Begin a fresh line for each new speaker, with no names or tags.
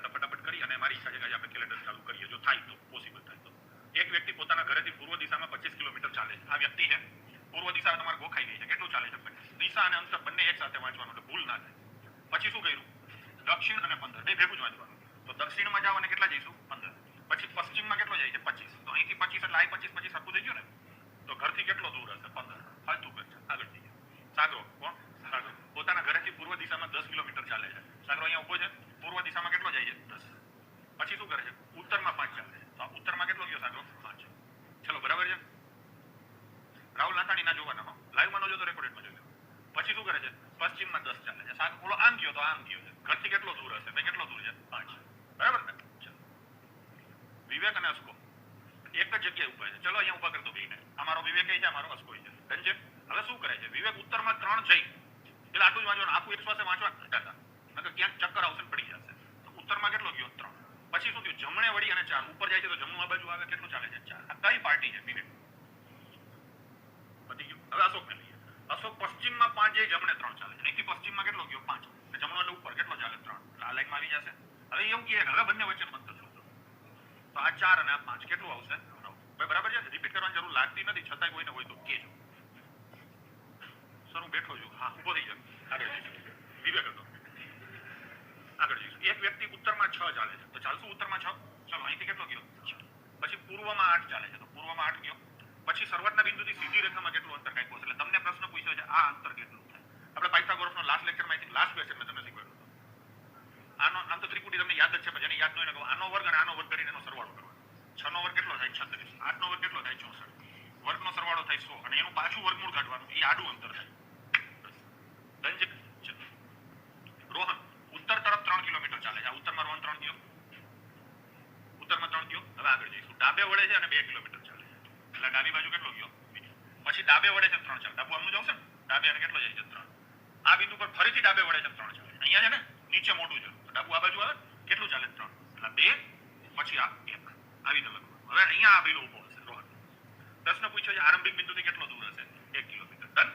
આપણે ફટાફટ કરી અને મારી ઈચ્છા છે કે આપણે કેલેન્ડર ચાલુ કરીએ જો થાય તો પોસિબલ થાય તો. એક વ્યક્તિ પોતાના ઘરેથી પૂર્વ દિશામાં 25 કિલોમીટર ચાલે છે. આ વ્યક્તિ છે પૂર્વ દિશા તમારે ગોખાઈ ગઈ છે. કેટલું ચાલે છે? દિશા અને અંતર બંને એક સાથે વાંચવાનું એટલે ભૂલ ના થાય. પછી શું કર્યું? દક્ષિણ અને 15 બે ભેગું જ વાંચવાનું. તો દક્ષિણમાં જાવ અને કેટલા જઈશું? 15. પછી પશ્ચિમમાં કેટલો જાય છે? 25. તો અહીંથી 25 એટલે આ 25 સરખું થઈ ગયું ને. તો ઘરથી કેટલો દૂર હશે? 15. ફાલતુ કર છે. આગળ જઈએ. સાગરો કોણ? સાગરો પોતાના ઘરેથી પૂર્વ દિશામાં 10 કિલોમીટર ચાલે છે. સાગરો અહીંયા ઉભો છે. પૂર્વ દિશામાં કેટલો જાય છે? 10. પછી શું કરે છે? ઉત્તરમાં 5 ચાલે છે. તો ઉત્તરમાં કેટલો ગયો સાગરો? 5. ચલો બરાબર છે. રાહુલ નાથાણી ના જોવાના લાઈવમાં નો જોતો રેકોર્ડેડમાં જોજો. પછી શું કરે છે? પશ્ચિમમાં 10 ચાલે છે. સાગરો બોલો આમ ગયો તો આમ ગયો છે. ઘરથી કેટલો દૂર હશે? ભાઈ કેટલો દૂર છે? 5. બરાબર ને? ચલો વિવેક અને અસ્કો એક જ જગ્યાએ ઉભા છે. ચલો અહીંયા ઉભા કરી દો બેને. અમારો વિવેક છે, અમારો અસ્કો છે. ડન છે. હવે શું કરે છે? વિવેક ઉત્તરમાં 3 જઈ એટલે આટલું જ વાંચવાનું. આખું એક શ્વાસે વાંચવાનું હતા નકર ક્યાંક ચક્કર આવશે પડી જશે. તો ઉત્તરમાં કેટલો ગયો? 3. પછી શું થયું? જમણે વળી અને 4 ઉપર જાય છે તો જમણું આ બાજુ આવે કેટલું ચાલે છે? 4. આ કઈ પાર્ટી છે? વિવેક પતી ગયું. હવે અશોક ને લઈએ. અશોક પશ્ચિમમાં 5 જઈ જમણે 3 ચાલે છે. અહીંથી પશ્ચિમમાં કેટલો ગયો? 5. જમણો એટલે ઉપર કેટલો ચાલે? 3. એટલે આ લાઈનમાં આવી જશે. હવે એવું કહે હવે બંને વચ્ચે અંતર શોધો. તો આ 4 અને આ 5 કેટલું આવશે? 9. ભાઈ બરાબર છે. રિપીટ કરવાની જરૂર લાગતી નથી. છતાંય કોઈને હોય તો કહેજો. સર હું બેઠો છું. હા ઉભો થઈ જાવ. આગળ જઈશું. વિવેક હતો. આગળ જઈશું. એક વ્યક્તિ ઉત્તરમાં 6 ચાલે છે. તો ચાલશું ઉત્તરમાં 6. ચલો અહીંથી કેટલો ગયો? 6. પછી પૂર્વમાં 8 ચાલે છે. તો પૂર્વમાં 8 ગયો. પછી શરૂઆતના બિંદુથી સીધી રેખામાં કેટલું અંતર કાપ્યું છે? એટલે તમને પ્રશ્ન પૂછ્યો છે આ અંતર કેટલું થાય? આપણે પાયથાગોરસનો લાસ્ટ લેક્ચરમાં આઈ થિંક લાસ્ટ લેક્ચર મેં તમને શીખવાડ્યું હતું. આમ તો ત્રિપુટી તમને યાદ જ છે પણ જેને યાદ ન હોય ને આનો વર્ગ અને આનો વર્ગ કરીને એનો સરવાળો કરવાનો. 6 નો વર્ગ કેટલો થાય? 36. 8 નો વર્ગ કેટલો થાય? 64. વર્ગનો સરવાળો થાય 100 અને એનું પાછું વર્ગમૂળ કાઢવાનું. એ આડું અંતર થાય. રોહન ઉત્તર તરફ 3 કિલોમીટર ચાલે છે. આ ઉત્તરમાં રોહન 3 ગયો. ઉત્તરમાં 3 ગયો. હવે આગળ જઈશું. ડાબે વળે છે અને 2 કિલોમીટર ચાલે છે. એટલે ડાબી બાજુ કેટલો ગયો? 2. પછી ડાબે વળે છે 3 ચાલે. ડાબુ આમનું જશે ને ડાબે અને કેટલો જાય છે? 3. આ બિંદુ પર ફરીથી ડાબે વળે છે 3 ચાલે. અહીંયા છે ને નીચે મોટું છે. ડાબુ આ બાજુ આવે કેટલું ચાલે? 3. એટલે 2 પછી આ 1 આવી રીતે લખવાનું. હવે અહીંયા આ બિંદુ ઉભો હશે રોહન. પ્રશ્ન પૂછ્યો છે આરંભિક બિંદુથી કેટલો દૂર હશે? 1 કિલોમીટર. ડન.